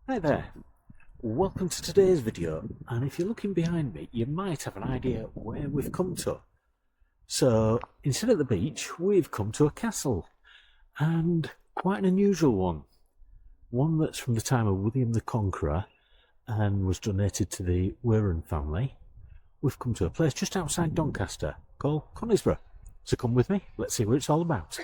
Hi there, welcome to today's video, and if you're looking behind me you might have an idea where we've come to. So instead of the beach we've come to a castle, and quite an unusual one that's from the time of William the Conqueror and was donated to the Warren family. We've come to a place just outside Doncaster called Conisbrough, so come with me, let's see what it's all about.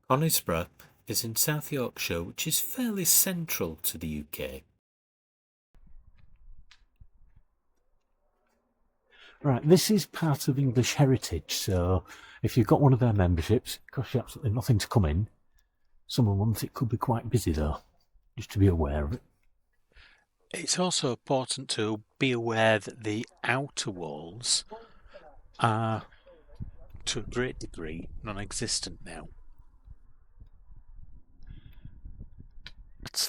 Conisbrough is in South Yorkshire, which is fairly central to the UK. Right, this is part of English Heritage, so if you've got one of their memberships, it costs you absolutely nothing to come in. Some months it could be quite busy though, just to be aware of it. It's also important to be aware that the outer walls are, to a great degree, non-existent now.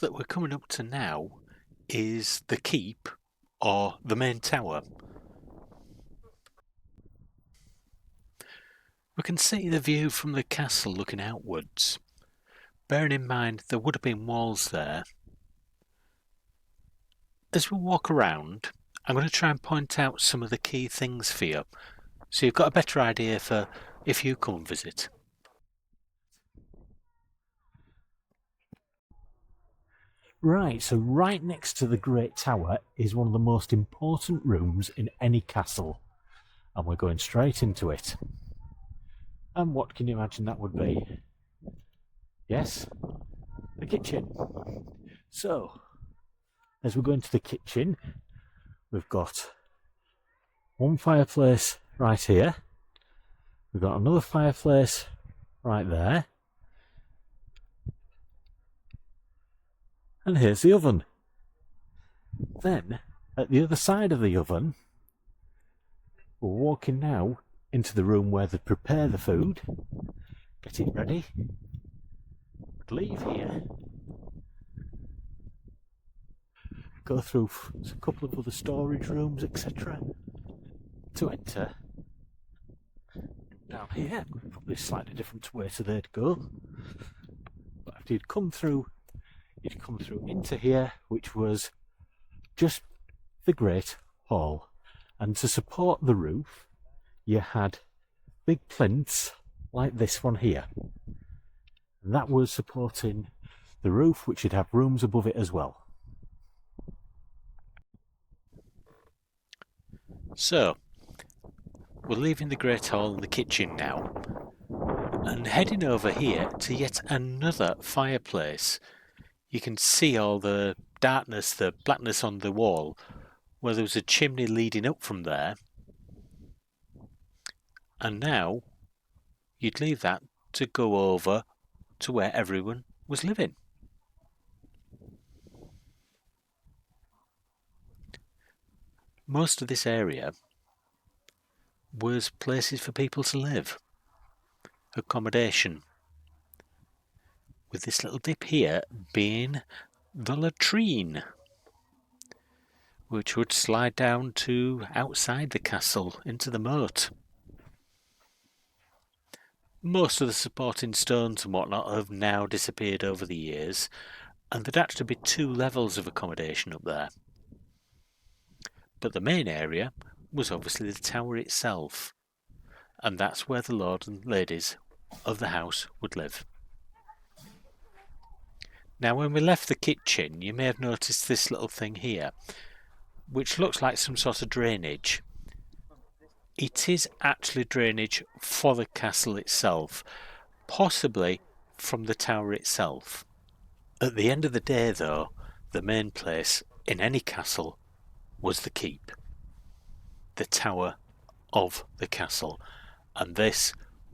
That we're coming up to now is the keep, or the main tower. We can see the view from the castle looking outwards. Bearing in mind there would have been walls there. As we walk around, I'm going to try and point out some of the key things for you, so you've got a better idea for if you come and visit. Right, so right next to the Great Tower is one of the most important rooms in any castle, and we're going straight into it. And what can you imagine that would be? Yes, the kitchen. So, as we go into the kitchen, we've got one fireplace right here, we've got another fireplace right there, and here's the oven. Then, at the other side of the oven, we're walking now into the room where they prepare the food, get it ready, leave here, go through a couple of other storage rooms, etc., to enter down here. Probably a slightly different way to they'd go, but after you'd come through into here, which was just the Great Hall, and to support the roof you had big plinths like this one here, and that was supporting the roof, which would have rooms above it as well. So, we're leaving the Great Hall and the kitchen now, and heading over here to yet another fireplace. You can see all the darkness, the blackness on the wall, where there was a chimney leading up from there. And now, you'd leave that to go over to where everyone was living. Most of this area was places for people to live, accommodation, with this little dip here being the latrine, which would slide down to outside the castle into the moat. Most of the supporting stones and whatnot have now disappeared over the years, and there'd actually be two levels of accommodation up there. But the main area was obviously the tower itself, and that's where the lords and ladies of the house would live. Now, when we left the kitchen, you may have noticed this little thing here, which looks like some sort of drainage. It is actually drainage for the castle itself, possibly from the tower itself. At the end of the day, though, the main place in any castle was the keep, the tower of the castle, and this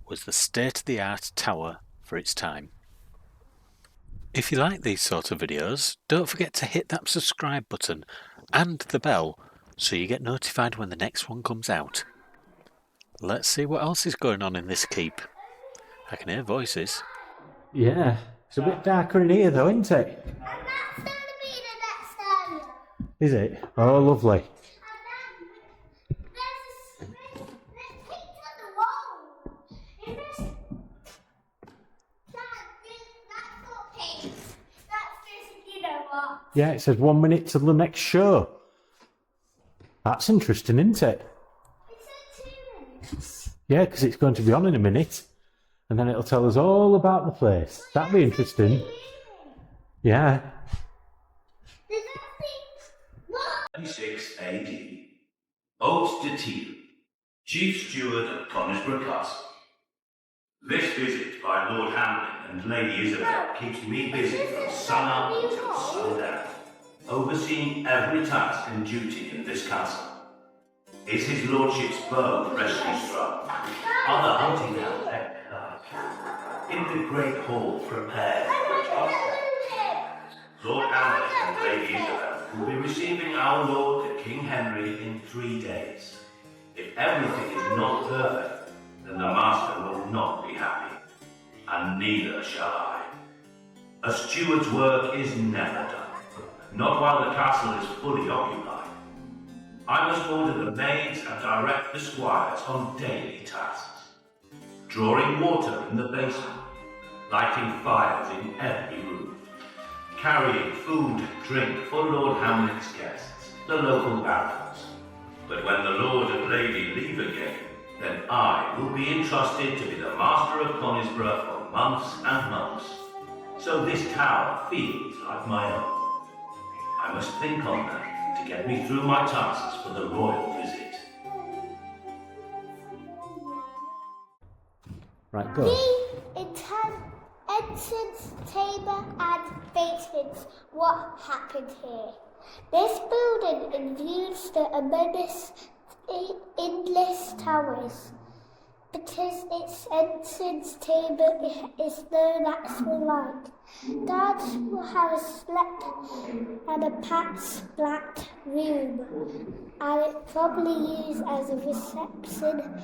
was the state-of-the-art tower for its time. If you like these sort of videos, don't forget to hit that subscribe button and the bell so you get notified when the next one comes out. Let's see what else is going on in this keep. I can hear voices. Yeah, it's a bit darker in here though, isn't it? Is it? Oh, lovely. Yeah, it says 1 minute till the next show. That's interesting, isn't it? It's 2 minutes. Yeah, because it's going to be on in a minute. And then it'll tell us all about the place. That'd be interesting. Yeah. 26 AD. Haute de Thiel, Chief Steward of Conisbrough Castle. This visit by Lord Hamlin and Lady Isabel keeps me busy from sun up until sundown, overseeing every task and duty in this castle. Is his lordship's bow freshly strung? Are the hunting hounds decked out? In the great hall prepared for a joust? Lord Hamlet and Lady Isabel will be receiving our Lord King Henry in 3 days. If everything is not perfect, then the master will not be happy, and neither shall I. A steward's work is never done, not while the castle is fully occupied. I must order the maids and direct the squires on daily tasks. Drawing water in the basin, lighting fires in every room, carrying food and drink for Lord Hamlet's guests, the local barons. But when the Lord and Lady leave again, then I will be entrusted to be the master of Conisbrough for months and months. So this tower feels like my own. I must think on that to get me through my tasks for the royal visit. Right, go. The entrance, chamber and basement. What happened here? This building includes the immense endless towers, because its entrance chamber is no natural light. Guards will have slept in a patch black room, and it probably used as a reception.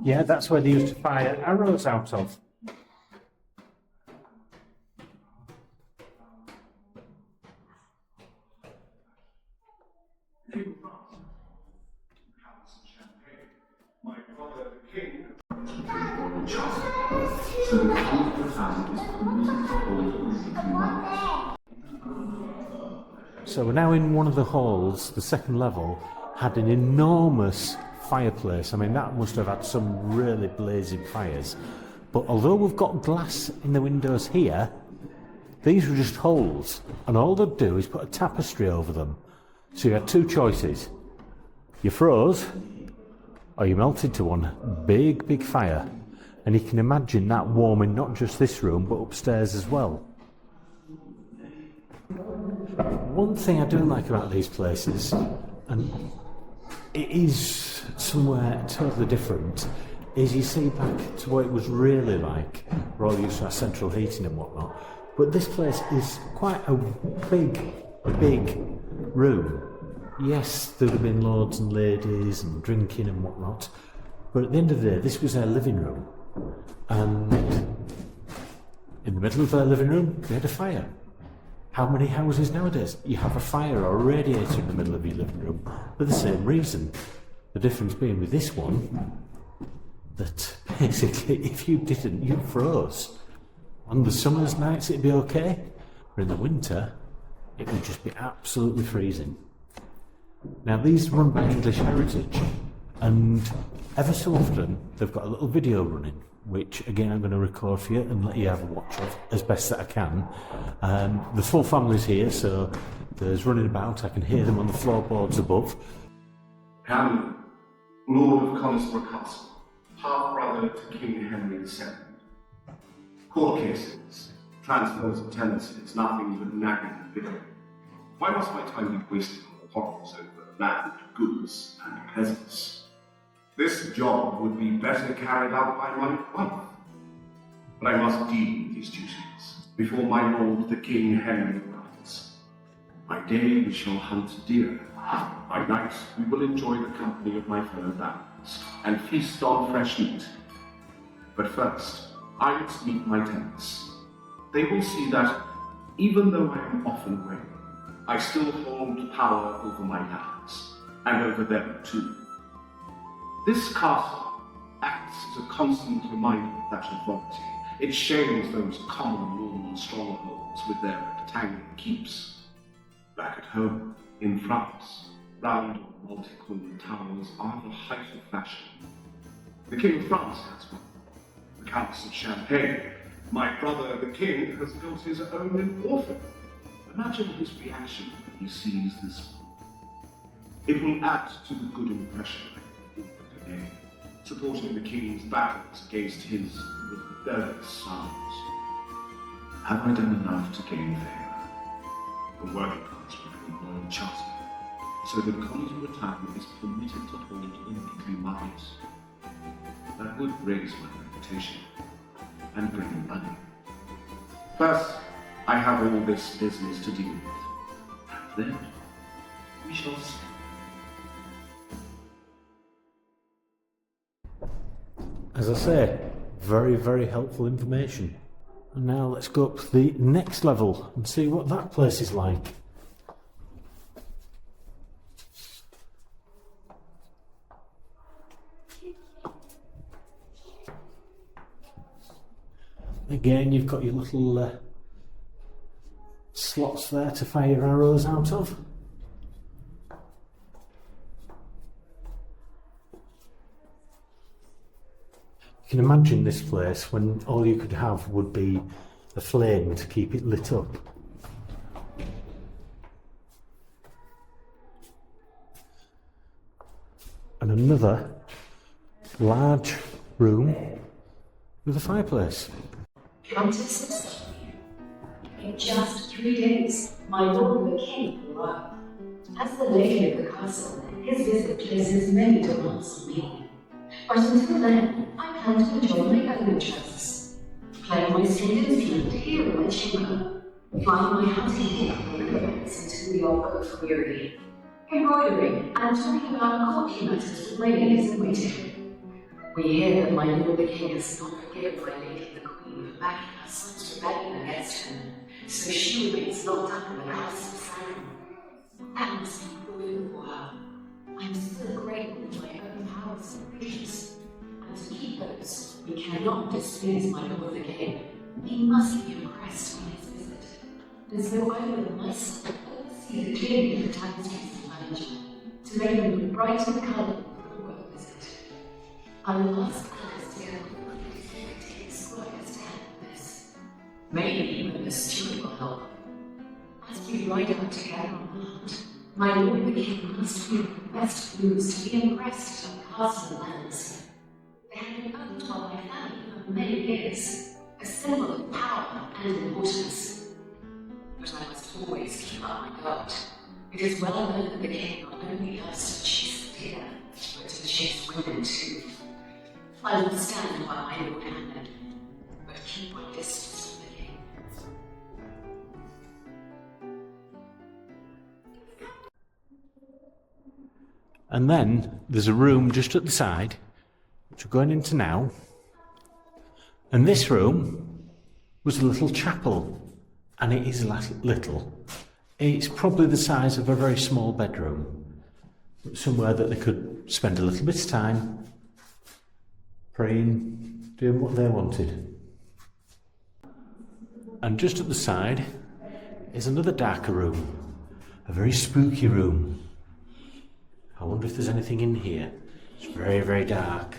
Yeah, that's where they used to fire arrows out of. So we're now in one of the halls. The second level had an enormous fireplace. I mean, that must have had some really blazing fires. But although we've got glass in the windows here, these were just holes, and all they'd do is put a tapestry over them. So you had two choices. You froze, or you melted to one big, big fire. And you can imagine that warming not just this room, but upstairs as well. One thing I do like about these places, and it is somewhere totally different, is you see back to what it was really like. We're all used to our central heating and whatnot, but this place is quite a big room. Yes, there would have been lords and ladies and drinking and whatnot, but at the end of the day, this was their living room. And in the middle of their living room, they had a fire. How many houses nowadays? You have a fire or a radiator in the middle of your living room for the same reason. The difference being with this one, that basically if you didn't, you froze. On the summer's nights it'd be okay, but in the winter it would just be absolutely freezing. Now these run by English Heritage, and ever so often they've got a little video running, which again I'm going to record for you and let you have a watch of as best that I can. The full family's here, so there's running about. I can hear them on the floorboards above. Hamlet, Lord of Conisbrough Castle, half-brother to King Henry II. Court cases, transfers of tenancies, nothing but nagging and bickering. Why must my time be wasted on quarrels over land, goods, and peasants? This job would be better carried out by my wife. But I must deal with these duties before my lord the King Henry arrives. By day we shall hunt deer. By night we will enjoy the company of my fellow barons and feast on fresh meat. But first, I must meet my tenants. They will see that, even though I am often away, I still hold power over my lands, and over them too. This castle, is a constant reminder of that authority. It shames those common Norman strongholds with their rectangular keeps. Back at home, in France, round or multicolored towers are the height of fashion. The King of France has one. The Countess of Champagne. My brother, the King, has built his own in Orphan. Imagine his reaction when he sees this one. It will add to the good impression I have today, supporting the King's battles against his rebellious sons. Have I done enough to gain favour? The working class will be royal charter, so that college and retirement is permitted to hold in weekly markets. That would raise my reputation and bring in money. First, I have all this business to deal with, and then we shall see. As I say, very, very helpful information. And now let's go up to the next level and see what that place is like. Again, you've got your little slots there to fire your arrows out of. You can imagine this place when all you could have would be a flame to keep it lit up. And another large room with a fireplace. Countess, in just 3 days, my lord the king will arrive. As the lady of the castle, his visit places many demands on me. But until then, I plan to enjoy my own interests. Play my singing flute here in my chamber. Fly my hunting book on the events until we all grow weary. Embroidering and talking about courtly matters with my ladies in waiting. We hear that my lord the king has not forgiven my lady the queen for backing her son's rebellion against him, so she remains locked up in the castle forever. That must be brutal for her. I am still grateful for my own powers and riches, and to keep those, we cannot displease my lord the king. He must be impressed by his visit, as though I will myself oversee the clearing of the tapestries and furniture, to make them look bright and colourful for the royal visit. I will ask Alice to help the squires to help with this. Maybe even the steward will help. As we ride out together on the hunt, my lord the king must feel the best clues to be impressed at our castle lands. They have been owned by my family for many years, a symbol of power and importance. But I must always keep up my guard. It is well known that the king not only loves to chase the deer, but to chase women too. I understand why my lord Hamlet, but keep my distance from the king. And then there's a room just at the side, which we're going into now. And this room was a little chapel, and it is little. It's probably the size of a very small bedroom, somewhere that they could spend a little bit of time praying, doing what they wanted. And just at the side is another darker room, a very spooky room. I wonder if there's anything in here. It's very, very dark.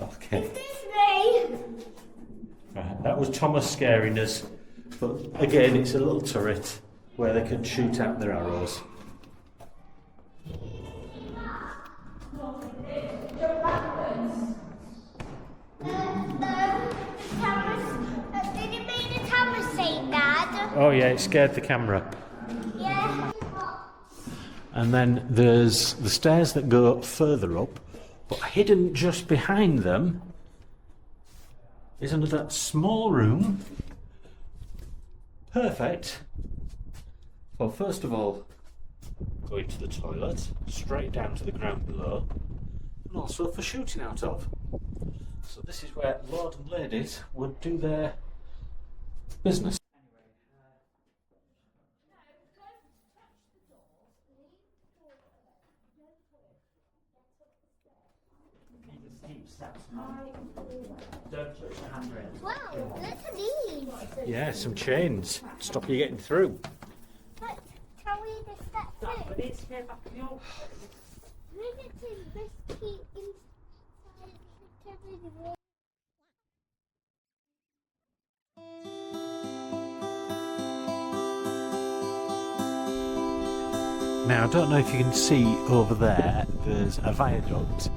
Okay. Is this me? Right, that was Thomas scaring us. But again, it's a little turret where they can shoot out their arrows. Did you make the camera say, Dad? Oh yeah, it scared the camera. Yeah. And then there's the stairs that go up further up, but hidden just behind them is another small room. Perfect. Well, first of all, going to the toilet, straight down to the ground below, and also for shooting out of. So this is where lords and ladies would do their business. Wow, look at these. Yeah, some chains. Stop you getting through. Look, can we just step through? We get to this key inside the room. Now, I don't know if you can see over there, there's a viaduct.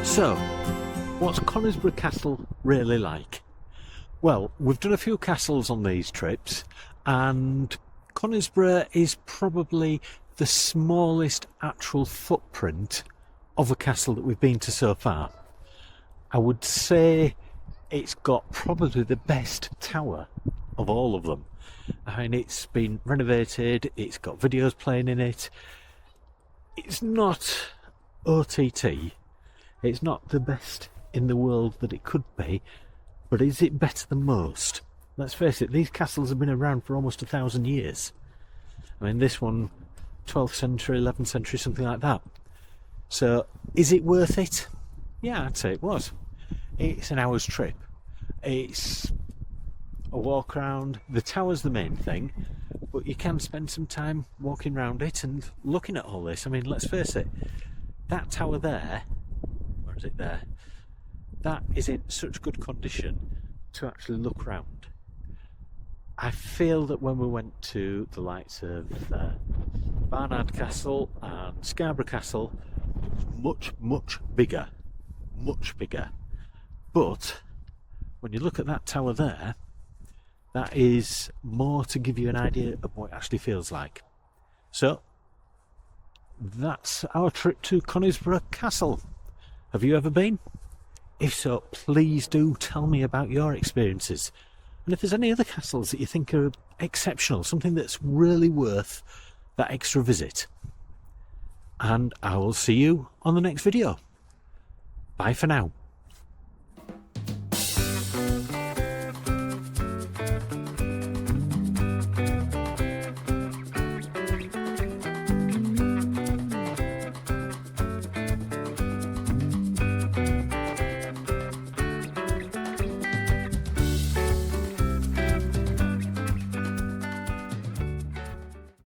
So, what's Conisbrough Castle really like? Well, we've done a few castles on these trips, and Conisbrough is probably the smallest actual footprint of a castle that we've been to so far. I would say it's got probably the best tower of all of them. I mean, it's been renovated, it's got videos playing in it. It's not OTT. It's not the best in the world that it could be, but is it better than most? Let's face it, these castles have been around for almost 1,000 years. I mean, this one, 12th century, 11th century, something like that. So, is it worth it? Yeah, I'd say it was. It's an hour's trip. It's a walk around. The tower's the main thing, but you can spend some time walking around it and looking at all this. I mean, let's face it, that tower there, where is it there? That is in such good condition to actually look round. I feel that when we went to the likes of Barnard Castle and Scarborough Castle, it was much, much bigger. Much bigger. But when you look at that tower there, that is more to give you an idea of what it actually feels like. So, that's our trip to Conisbrough Castle. Have you ever been? If so, please do tell me about your experiences. And if there's any other castles that you think are exceptional, something that's really worth that extra visit. And I will see you on the next video. Bye for now.